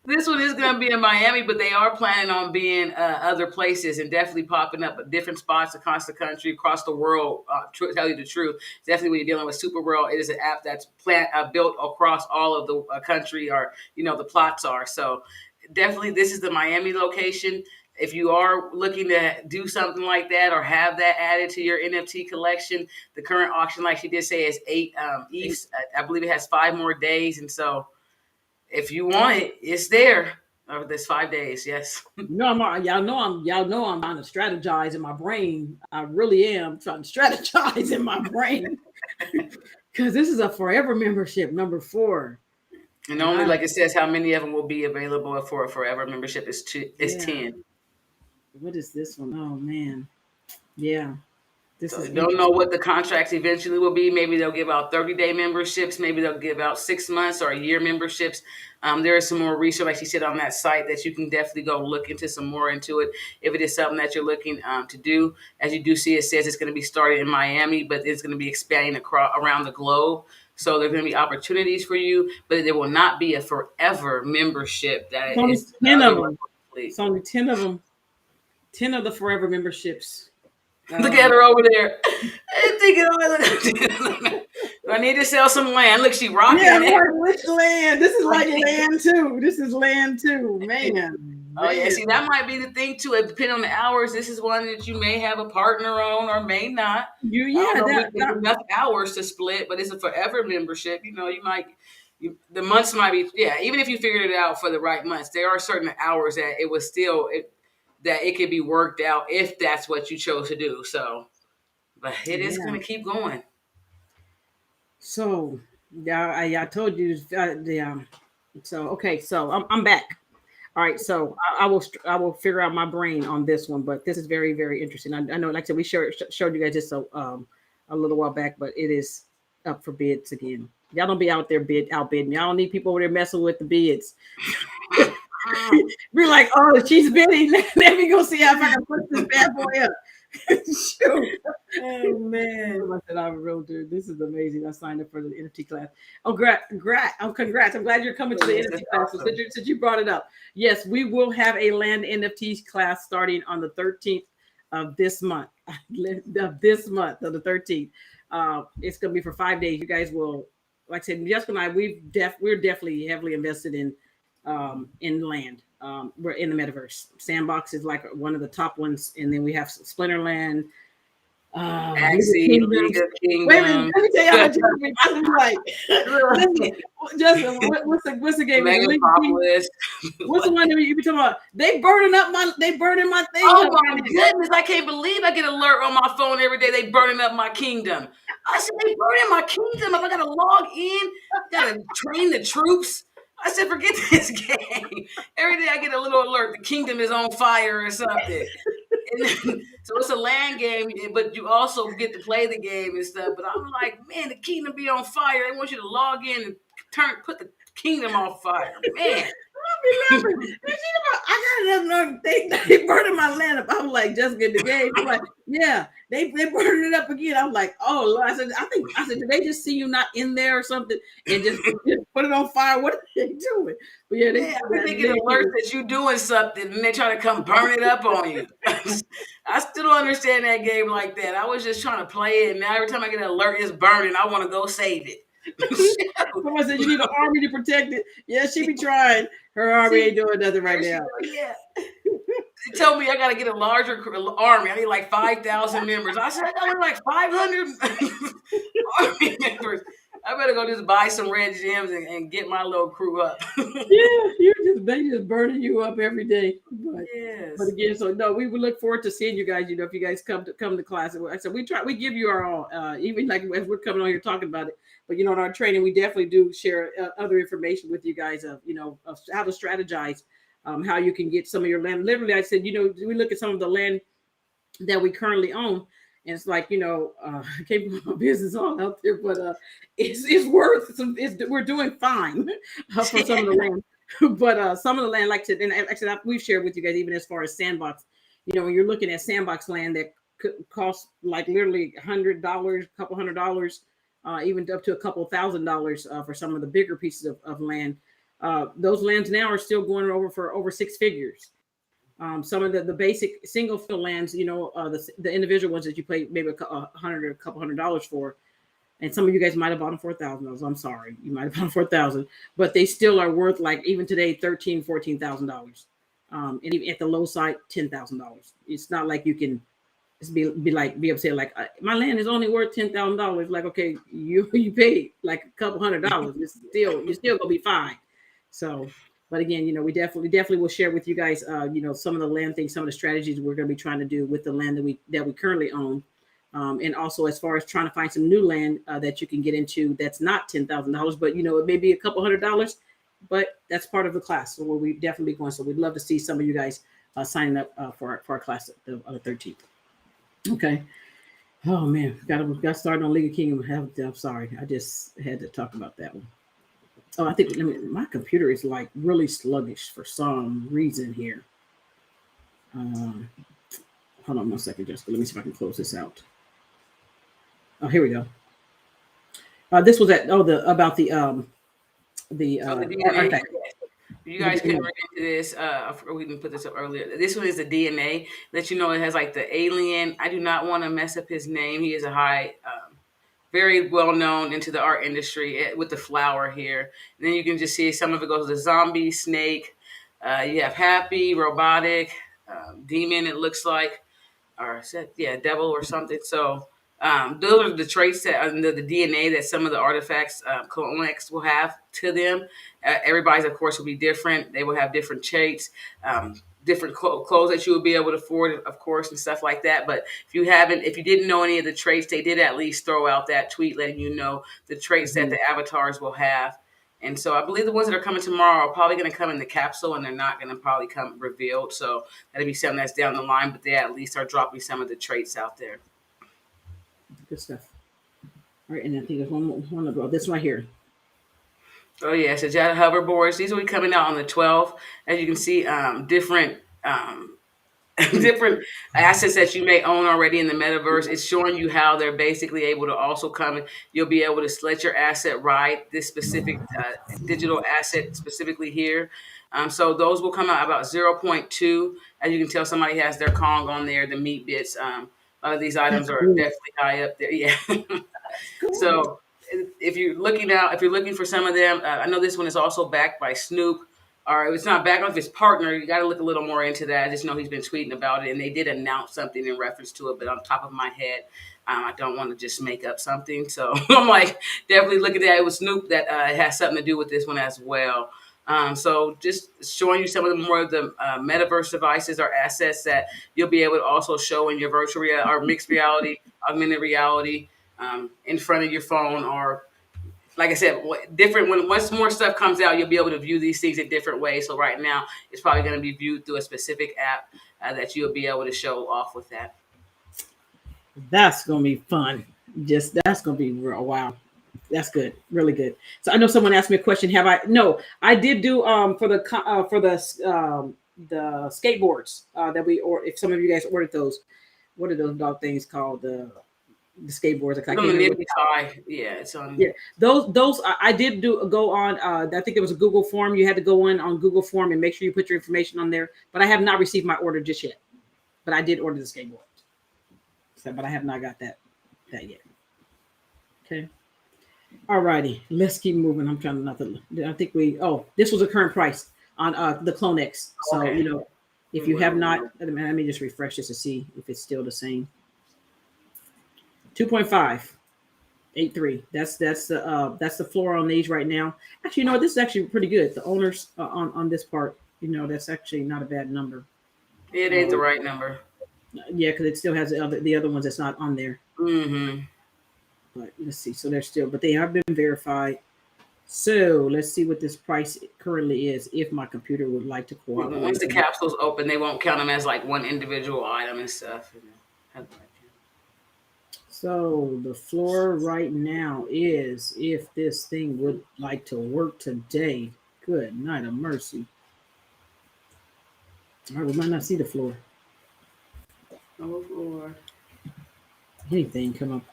This one is going to be in Miami, but they are planning on being other places and definitely popping up at different spots across the country, across the world. Tell you the truth, definitely when you're dealing with Super World, it is an app that's built across all of the country, or the plots are. So definitely, this is the Miami location. If you are looking to do something like that or have that added to your NFT collection, the current auction, like she did say, is 8 ETH. I believe it has 5 more days, and so. If you want it, it's there. There's 5 days. Yes. Y'all know I'm trying to strategize in my brain. I really am trying to strategize in my brain because this is a forever membership, number 4. And only, like it says, how many of them will be available for a forever membership is 10. What is this one? Oh man, yeah. So don't know what the contracts eventually will be. Maybe they'll give out 30-day memberships. Maybe they'll give out 6 months or a year memberships. There is some more research, like she said, on that site that you can definitely go look into some more into it if it is something that you're looking to do. As you do see, it says it's going to be started in Miami, but it's going to be expanding around the globe. So there are going to be opportunities for you, but there will not be a forever membership. It's only 10 of them. It's only 10 of them. 10 of the forever memberships. Look at her over there. I need to sell some land. Look, she rocking it. Which land? This is like land too. This is land too, man. Oh yeah, see that might be the thing too. It depends on the hours. This is one that you may have a partner on or may not. Enough hours to split, but it's a forever membership. You know, the months might be even if you figured it out for the right months, there are certain hours that it was still that it could be worked out if that's what you chose to do. So, but it is going to keep going. So, I told you. So okay, so I'm back. All right, so I will figure out my brain on this one, but this is very, very interesting. I know, like I said, we showed you guys this a little while back, but it is up for bids again. Y'all don't be out there outbidding. Y'all don't need people over there messing with the bids. We're like, oh, she's bidding. Let me go see how I can put this bad boy up. Shoot. Oh man. I said, I'm a real dude. This is amazing. I signed up for the NFT class. Oh, congrats. I'm glad you're coming to the NFT class. Awesome. Since you brought it up. Yes, we will have a land NFTs class starting on the 13th of this month. Of the 13th. It's gonna be for 5 days. You guys will, like I said, Jessica and I, we're definitely heavily invested in land. We're in the Metaverse. Sandbox is like one of the top ones, and then we have Splinterland. Axie, League of Kingdoms. Wait a minute, let me tell you how much I was like. Justin, what's the game? What's the one that you be talking about? They burning my thing. Oh my goodness, I can't believe I get an alert on my phone every day. They burning up my kingdom. I said, they burning my kingdom. If I gotta log in, gotta train the troops. I said, forget this game. Every day I get a little alert. The kingdom is on fire or something. So it's a land game, but you also get to play the game and stuff. But I'm like, man, the kingdom be on fire. They want you to log in and put the kingdom on fire. Man. I got another thing. They burning my land up. I'm like, just get the game. I'm like, yeah, they burning it up again. I'm like, oh Lord. I said, did they just see you not in there or something and just put it on fire? What are they doing? But yeah, they get alerts that you doing something and they try to come burn it up on you. I still don't understand that game like that. I was just trying to play it, and now every time I get an alert, it's burning. I want to go save it. Someone said you need an army to protect it. Yeah, she be trying. Her army ain't doing nothing right now. Yeah. They told me I got to get a larger army. I need like 5,000 members. I said, I got like 500 army members. I better go just buy some red gems and get my little crew up. Yeah, they just burning you up every day. But again, so no, we would look forward to seeing you guys. You know, if you guys come to class, I said we give you our all. Even like as we're coming on here talking about it. But in our training, we definitely do share other information with you guys of of how to strategize, how you can get some of your land. Literally, I said, we look at some of the land that we currently own. And it's like, I can't put my business all out there, but it's worth some. We're doing fine for some of the land, but some of the land, like I said, and actually we've shared with you guys, even as far as sandbox. When you're looking at sandbox land that could cost like literally $100, couple $100, even up to a couple $1,000 for some of the bigger pieces of land. Those lands now are still going for over 6 figures. Some of the basic single field lands, the individual ones that you pay maybe $100 or a couple $100 for, and some of you guys might have bought them for $1,000. I'm sorry, you might have bought them for $1,000, but they still are worth, like, even today, $13,000, $14,000, and even at the low side, $10,000. It's not like you can be upset like, my land is only worth $10,000. Like, okay, you paid like a couple $100. You're still gonna be fine. So. But again, we definitely will share with you guys, some of the land things, some of the strategies we're going to be trying to do with the land that we currently own, and also as far as trying to find some new land that you can get into that's not $10,000, but it may be a couple $100, but that's part of the class. So we definitely going. So we'd love to see some of you guys signing up for our class on the 13th. Okay. Oh man, got started on League of Kingdom. I'm sorry, I just had to talk about that one. Oh, I think my computer is like really sluggish for some reason here. Um, Hold on one second, Jessica. Let me see if I can close this out. Oh, here we go. This was at the about the So the DNA. artifact. You The guys couldn't DNA. look into this. We didn't put this up earlier. This one is the DNA. Let you know it has like the alien. I do not want to mess up his name. He is a high, very well known into the art industry with the flower here. And then you can just see some of it goes to zombie, snake. You have happy, robotic, demon. It looks like, or devil or something. So those are the traits that under the DNA that some of the artifacts colonics will have to them. Everybody's, of course, will be different. They will have different traits, different clothes that you will be able to afford, of course, and stuff like that. But if you didn't know any of the traits, they did at least throw out that tweet letting you know the traits that the avatars will have. And so I believe the ones that are coming tomorrow are probably going to come in the capsule, and they're not going to probably come revealed. So that'll be something that's down the line, but they at least are dropping some of the traits out there. Good stuff. All right, and I think there's one about this right here. Oh yeah, so Jada hoverboards. These will be coming out on the 12th. As you can see, different different assets that you may own already in the metaverse. It's showing you how they're basically able to also come and you'll be able to let your asset ride this specific digital asset specifically here. So those will come out about 0.2. As you can tell, somebody has their Kong on there, the meat bits. A lot of these items are definitely high up there. Yeah. So if you're looking for some of them, I know this one is also backed by Snoop. Or if it's not backed off his partner, you got to look a little more into that. I just know he's been tweeting about it, and they did announce something in reference to it. But on top of my head, I don't want to just make up something. So I'm like, definitely look at that. It was Snoop that has something to do with this one as well. So just showing you some of the more of the metaverse devices or assets that you'll be able to also show in your virtual reality or mixed reality, augmented reality in front of your phone, or like I said, different. Once more stuff comes out, you'll be able to view these things in different ways. So right now, it's probably going to be viewed through a specific app that you'll be able to show off with that. That's gonna be fun. That's gonna be real. Wow. That's good, really good. So I know someone asked me a question. Have I? No, I did do for the skateboards that or if some of you guys ordered those. What are those dog things called? The skateboards. I can't remember. Yeah, it's on. Yeah, those I did go on. I think there was a Google form. You had to go in on Google form and make sure you put your information on there. But I have not received my order just yet. But I did order the skateboard. So, but I have not got that yet. Okay. All righty, let's keep moving. I'm trying not to. I think this was a current price on the Clone X. So Okay. if you have not, let me just refresh this to see if it's still the same. 2.583. That's the floor on these right now. Actually, this is actually pretty good. The owners on this part, that's actually not a bad number. It ain't the right number. Yeah, because it still has the other ones that's not on there. Mm-hmm. But let's see. So they're still, but they have been verified. So let's see what this price currently is. If my computer would like to cooperate. Once the capsule's open, they won't count them as like one individual item and stuff. So the floor right now is, if this thing would like to work today, good night of mercy. All right, we might not see the floor. No floor. Anything come up.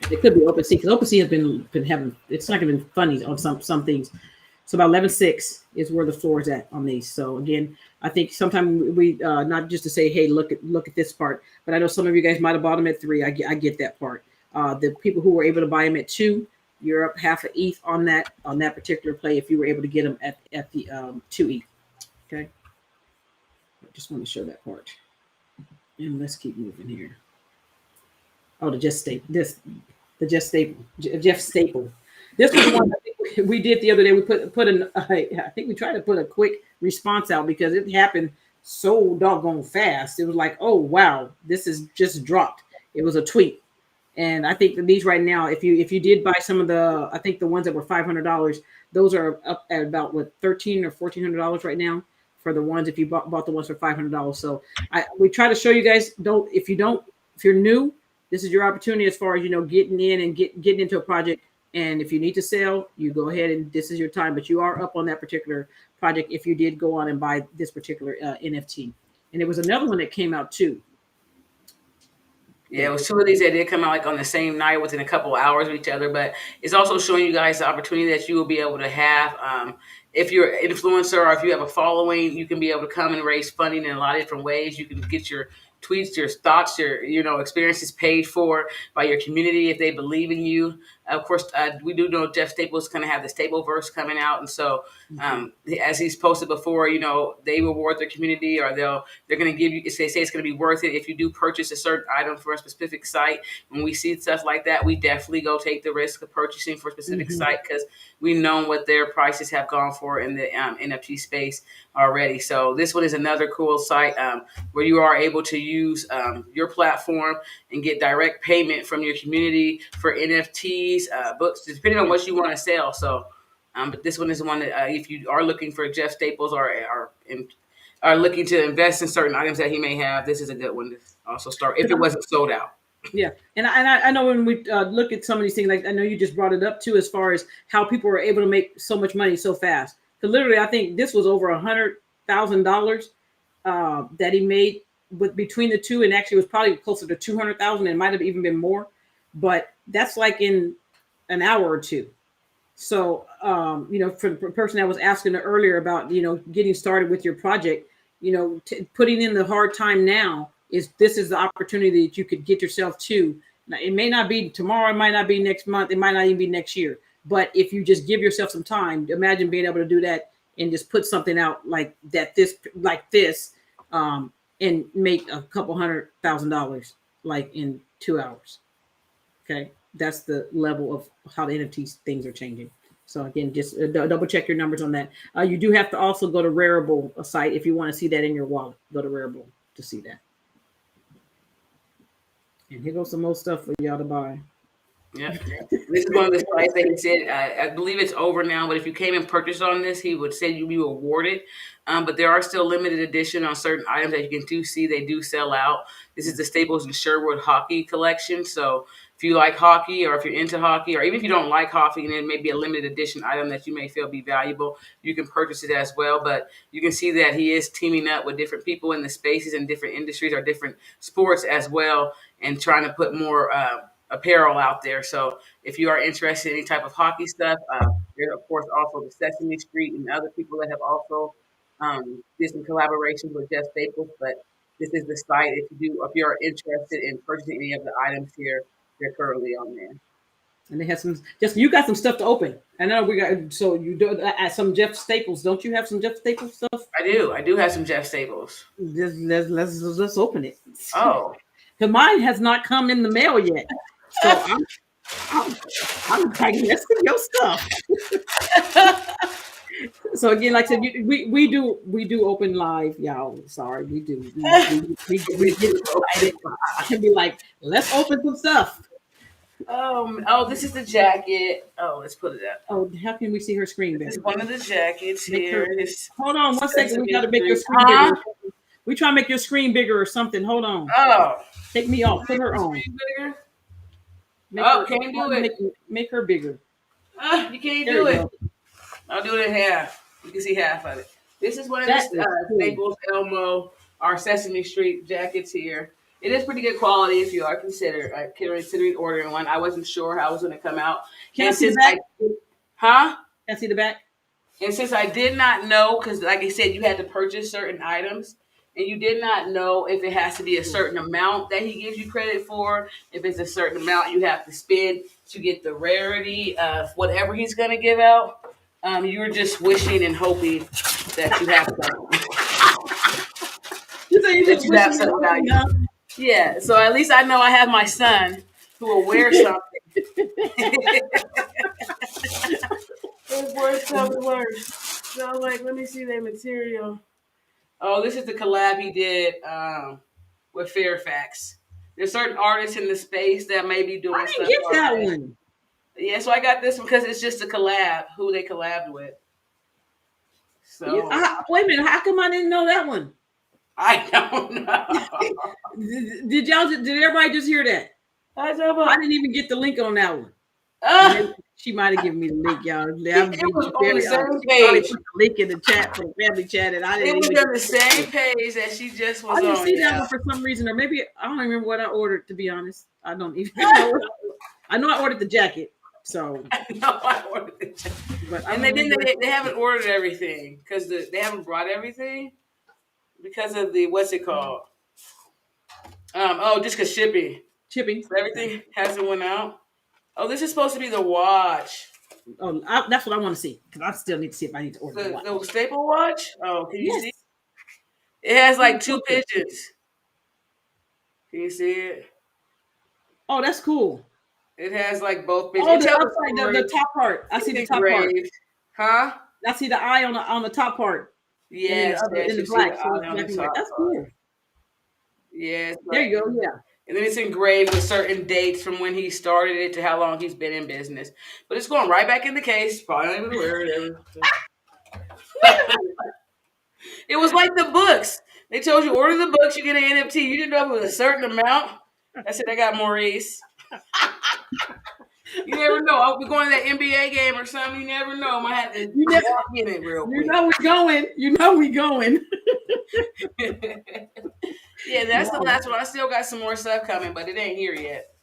It could be OpenSea, because OpenSea has been having, it's not been funny on some things. So about 11.6 is where the floor is at on these. So again, I think sometimes we not just to say, hey, look at this part, but I know some of you guys might have bought them at 3. I get that part. The people who were able to buy them at 2, you're up half an ETH on that particular play if you were able to get them at the 2 ETH. Okay. I just want to show that part. And let's keep moving here. Oh, the Jeffstaple. Jeffstaple. This was one that we did the other day. We I think we tried to put a quick response out because it happened so doggone fast. It was like, oh wow, this is just dropped. It was a tweet, and I think that these right now, if you did buy some of the, I think the ones that were $500, those are up at about $1,300 or $1,400 right now for the ones if you bought the ones for $500. So we try to show you guys. If you're new, this is your opportunity as far as, getting in and getting into a project. And if you need to sell, you go ahead and this is your time. But you are up on that particular project if you did go on and buy this particular NFT. And there was another one that came out too. Yeah, it was two of these that did come out like on the same night within a couple of hours of each other. But it's also showing you guys the opportunity that you will be able to have. If you're an influencer or if you have a following, you can be able to come and raise funding in a lot of different ways. You can get your tweets, your thoughts, your experiences paid for by your community if they believe in you. Of course, we do know Jeffstaple is going to have the Stapleverse coming out, and so as he's posted before, they reward their community, or they're going to give you. They say it's going to be worth it if you do purchase a certain item for a specific site. When we see stuff like that, we definitely go take the risk of purchasing for a specific site because we know what their prices have gone for in the NFT space already. So this one is another cool site where you are able to use your platform and get direct payment from your community for NFTs, books, depending on what you want to sell. So, but this one is the one that if you are looking for Jeffstaples or are looking to invest in certain items that he may have, this is a good one to also start if it wasn't sold out. Yeah, and I know when we look at some of these things, like I know you just brought it up too, as far as how people were able to make so much money so fast. Because literally, I think this was over $100,000 that he made with between the two, and actually it was probably closer to 200,000. It might have even been more, but that's like in an hour or two. So, for the person that was asking earlier about, getting started with your project, putting in the hard time now this is the opportunity that you could get yourself to. Now, it may not be tomorrow, it might not be next month, it might not even be next year. But if you just give yourself some time, imagine being able to do that and just put something out like this, and make a couple $100,000 like in 2 hours. Okay, that's the level of how the NFT things are changing. So again, just double check your numbers on that. You do have to also go to Rarible site if you want to see that in your wallet. Go to Rarible to see that. And here goes some more stuff for y'all to buy. Yeah, this is one of the sites that he said. I believe it's over now, but if you came and purchased on this, he would say you'd be awarded. But there are still limited edition on certain items that you can see. They do sell out. This is the Staples and Sherwood hockey collection. So if you like hockey, or if you're into hockey, or even if you don't like hockey, and it may be a limited edition item that you may feel be valuable, you can purchase it as well. But you can see that he is teaming up with different people in the spaces and different industries or different sports as well, and trying to put more apparel out there. So if you are interested in any type of hockey stuff, there's of course also the Sesame Street and other people that have also did some collaborations with Jeffstaple. But this is the site if you're interested in purchasing any of the items here, they're currently on there. And they have you got some stuff to open. I know we got, so you do some Jeffstaples. Don't you have some Jeffstaple stuff? I do have some Jeffstaples. Let's open it. Oh, because mine has not come in the mail yet. So I'm like, let's get your stuff. So again, like I said, we do open live, y'all. Sorry, we do. We get excited. I can be like, let's open some stuff. This is the jacket. Oh, let's put it up. Oh, how can we see her screen? This is one of the jackets here. Hold on 1 second. We got to make your screen bigger. We try to make your screen bigger or something. Hold on. Oh, take me off. Put her on. Bigger? Can't do it. Make her bigger. You can't do it. I'll do it in half. You can see half of it. This is one of the Staples Elmo, our Sesame Street jackets here. It is pretty good quality if you are considering ordering one. I wasn't sure how it was going to come out. Can I see the back? Can I see the back? And since I did not know, because like I said, you had to purchase certain items, and you did not know if it has to be a certain amount that he gives you credit for, if it's a certain amount you have to spend to get the rarity of whatever he's going to give out. You're just wishing and hoping that you have something. Value. Yeah, so at least I know I have my son who will wear something. So like, let me see that material. Oh, this is the collab he did with Fairfax. There's certain artists in the space that may be doing stuff. I didn't get that one. Yeah, so I got this one because it's just a collab, who they collabed with. So wait a minute, how come I didn't know that one? I don't know. Did everybody just hear that? I didn't even get the link on that one. She might have given me the link, y'all. It was on the same she page. Put the link in the chat for the family chat, and I didn't. It was on the same page that she just was on. I didn't see that one for some reason, or maybe I don't remember what I ordered. To be honest, I don't even know. I know I ordered the jacket, so I ordered the jacket, but and they haven't ordered everything because they haven't brought everything because of the what's it called? Just because shipping. So everything hasn't went out. Oh, this is supposed to be the watch. Oh, that's what I want to see because I still need to see if I need to order the watch. The staple watch. Oh, can you see? It has like 2 pigeons. Can you see it? Oh, that's cool. It has like both pigeons. Oh, the top part. I see the top part. Huh? I see the eye on the top part. Yes, in the black. So that's cool. Yes. There you go. Yeah. And then it's engraved with certain dates from when he started it to how long he's been in business. But it's going right back in the case. Probably not even wear it. It was like the books. They told you order the books, you get an NFT. You didn't know it was a certain amount. I said I got moree's. You never know. I'll be going to that NBA game or something. You never know. I might have to walk in it real quick. You know we going. Yeah, that's the last one. I still got some more stuff coming, but it ain't here yet.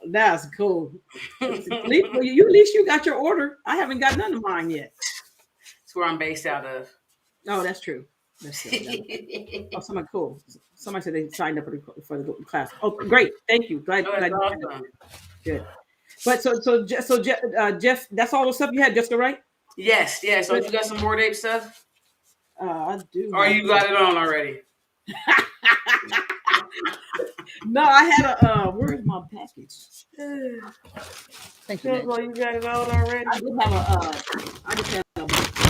That's cool. At least you got your order. I haven't got none of mine yet. It's where I'm based out of. Oh, that's true. Oh, somebody cool. Somebody said they signed up for the class. Oh, great. Thank you. Glad awesome. Good. But so Jeff, that's all the stuff you had, Jessica, right? Yes. So you got some more Ape stuff? I do. Or you got it on already? No, I had a. Where's my package? Thank you. Well, you got it on already. I did have a.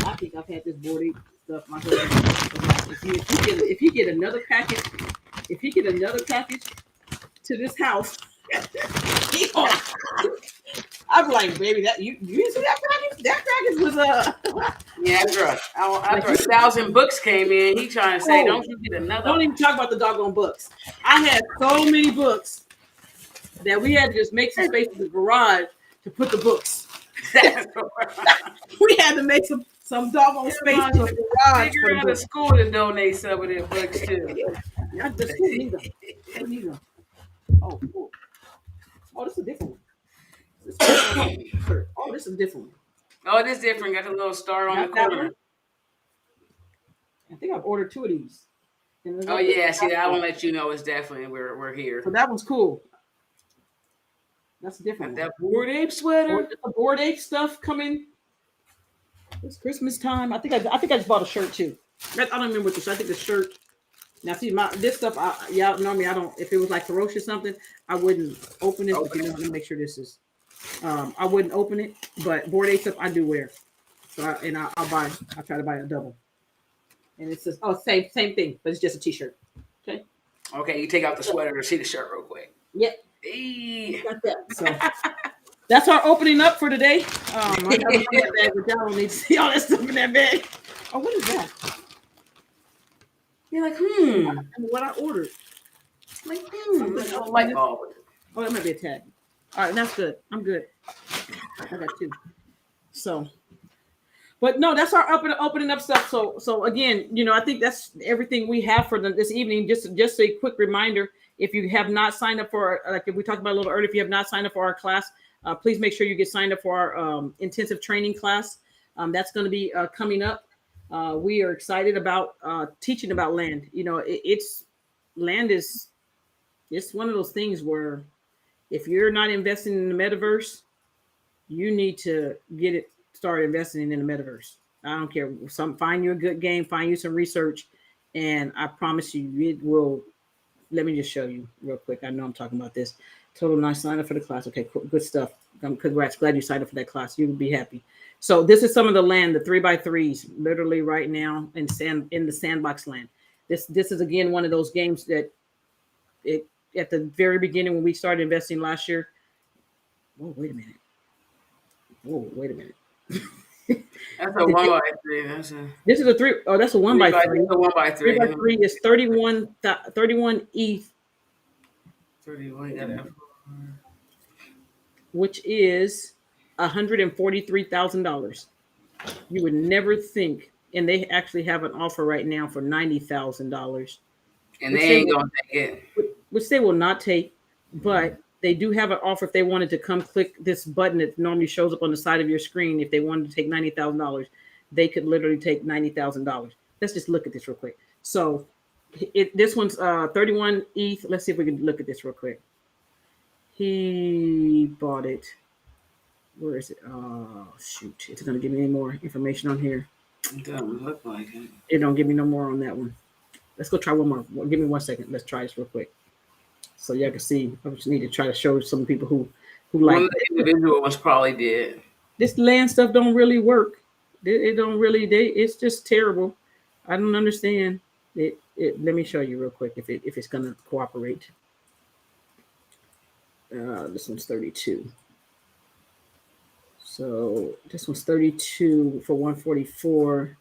I think I've had this board Ape stuff my whole life. If you get another package, to this house. I'm like, baby, that you see that package? That package was yeah, after 1,000 books came in, he trying to say, don't you get another? Don't even talk about the doggone books. I had so many books that we had to just make some space in the garage to put the books. We had to make some doggone space in the garage. Figure out a school to donate some of their books to. Not the school neither. Oh, cool. Oh, this is a different one. Oh, this is a different one. Oh, it is different. Got a little star on the corner. I think I've ordered 2 of these. Oh yeah, see, I won't let you know. It's definitely we're here. So that one's cool. That's a different. That Bored Ape sweater. The Bored Ape stuff coming. It's Christmas time. I think I just bought a shirt too. I don't remember what this. I think the shirt. Now see this stuff. Normally I don't. If it was like ferocious something, I wouldn't open it. But let me make sure this is. I wouldn't open it, but Bored Ape stuff I do wear. So I'll buy. I try to buy a double. And it says, same thing, but it's just a t-shirt. Okay. Okay, you take out the sweater to see the shirt real quick. Yep. Hey. Got that. So that's our opening up for today. I have a bag, but y'all don't need to see all that stuff in that bag. Oh, what is that? You're like, I don't remember what I ordered. Like, light bulb. Oh, that might be a tag. All right, that's good. I'm good. I got 2. So, but no, that's our opening up stuff. So again, I think that's everything we have for this evening. Just a quick reminder: if you have not signed up for, like we talked about a little earlier, if you have not signed up for our class, please make sure you get signed up for our intensive training class. That's going to be coming up. We are excited about teaching about land. Land is one of those things where if you're not investing in the metaverse, you need to start investing in the metaverse. I don't care. Find you a good game, find you some research, and I promise you, it will. Let me just show you real quick. I know I'm talking about this. Total nice sign up for the class. Okay, cool, good stuff. Congrats. Glad you signed up for that class. You will be happy. So this is some of the land, the 3x3s, literally right now in the sandbox land. This is again one of those games that at the very beginning when we started investing last year. Whoa, wait a minute. That's a 1x3. This is a 3. Oh, that's a 1x3. It's a 1x3. 3x3 is 31 ETH. 31. which is $143,000. You would never think, and they actually have an offer right now for $90,000, And they which they ain't will, gonna take it. which they will not take, but they do have an offer if they wanted to come click this button that normally shows up on the side of your screen. If they wanted to take $90,000, they could literally take $90,000. Let's just look at this real quick. So this one's 31 ETH. Let's see if we can look at this real quick. He bought it. Where is it? Oh shoot! It's gonna give me any more information on here. It doesn't look like it. It don't give me no more on that one. Let's go try one more. Give me 1 second. Let's try this real quick, so y'all can see. I just need to try to show some people who like One of the individual ones probably did. this land stuff. Don't really work. It don't really. It's just terrible. I don't understand it. Let me show you real quick if it's gonna cooperate. This one's 32. So this one's 32 for 144.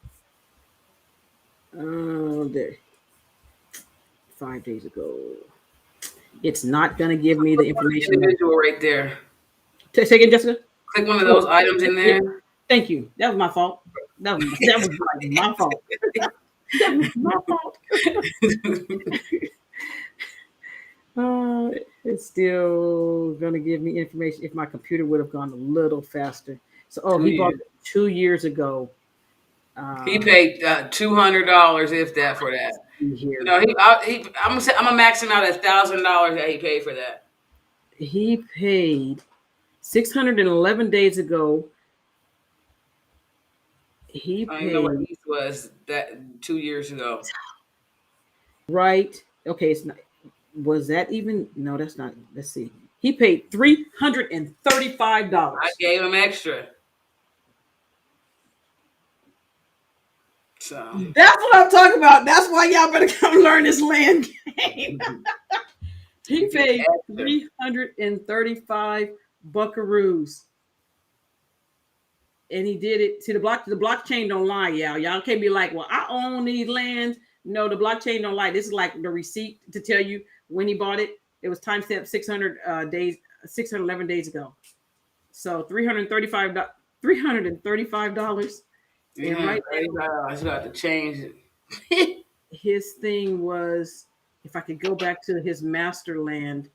There. 5 days ago. It's not gonna give me the information. Individual right there. Say again, Jessica. Click one of those items in there. Yeah. Thank you. That was my fault. That was like my fault. That was my fault. It's still gonna give me information if my computer would have gone a little faster. So, he bought it 2 years ago. He paid $200 if that for that. Here. No, I'm gonna max him out at $1,000 that he paid for that. He paid 611 days ago. He paid. I know what he was that 2 years ago. Right. Okay. It's not. Was that even? No, that's not. Let's see. He paid $335. I gave him extra. So that's what I'm talking about. That's why y'all better come learn this land game. He paid 335 buckaroos. And he did it. See, the blockchain don't lie, y'all. Y'all can't be like, well, I own these lands. No, the blockchain don't lie. This is like the receipt to tell you when he bought it. It was timestamped 611 days ago. So $335. Yeah, and right now, I got to change it. His thing was, if I could go back to his master land.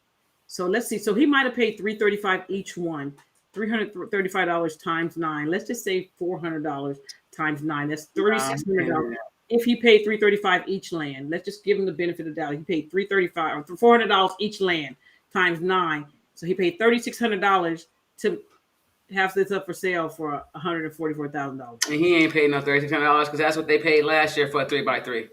So let's see. So he might have paid $335 each one. $335 times 9. Let's just say $400 times 9. That's $3,600. If he paid $335 each land, let's just give him the benefit of the doubt. He paid $335 or $400 each land times 9. So he paid $3,600 to have this up for sale for $144,000. And he ain't paid no $3,600 because that's what they paid last year for a 3x3.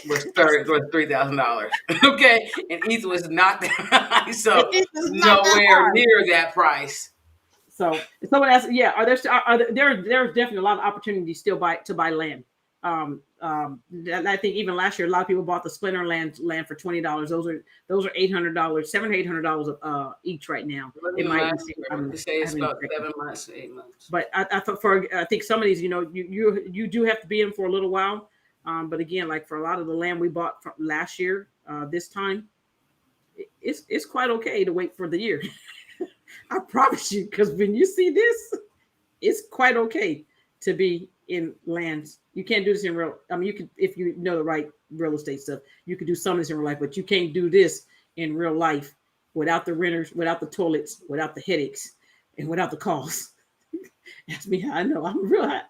was $3,000. Okay, and ETH was not that high, so nowhere near that price. So someone asked, yeah, there's definitely a lot of opportunities still to buy land. I think even last year a lot of people bought the Splinter land for $20. Those are $800, $700-800 each right now. It might say it's about 7 months, 8 months. But I think some of these, you do have to be in for a little while. But again, like for a lot of the land we bought from last year, this time, it's quite okay to wait for the year. I promise you, because when you see this, it's quite okay to be in lands. You can't do this in real. I mean, you could, if you know the right real estate stuff, you could do some of this in real life, but you can't do this in real life without the renters, without the toilets, without the headaches, and without the costs. Ask me how I know.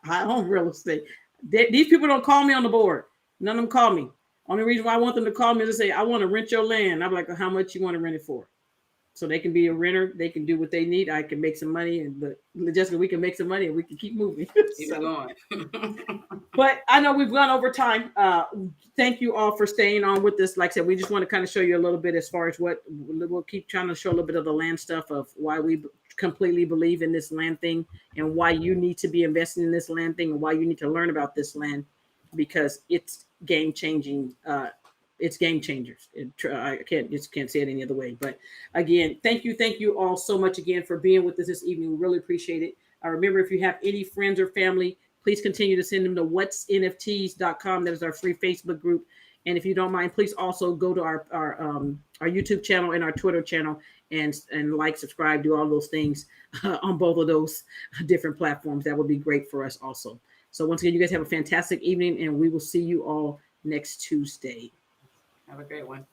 I own real estate. These people don't call me on the board. None of them call me. Only reason why I want them to call me is to say, I want to rent your land. I'm like, how much you want to rent it for? So they can be a renter. They can do what they need. I can make some money, but Jessica, we can make some money and we can keep moving. Keep going. But I know we've gone over time. Thank you all for staying on with this. Like I said, we just want to kind of show you a little bit as far as what we'll keep trying to show a little bit of the land stuff of why we completely believe in this land thing and why you need to be investing in this land thing and why you need to learn about this land because it's game changing. It's game changers. I can't say it any other way. But again, thank you all so much again for being with us this evening. We really appreciate it. Remember, if you have any friends or family Please continue to send them to whatsnfts.com. That is our free Facebook group. And if you don't mind, please also go to our YouTube channel and our Twitter channel and like, subscribe, do all those things on both of those different platforms. That would be great for us also. So once again, you guys have a fantastic evening, and we will see you all next Tuesday. Have a great one.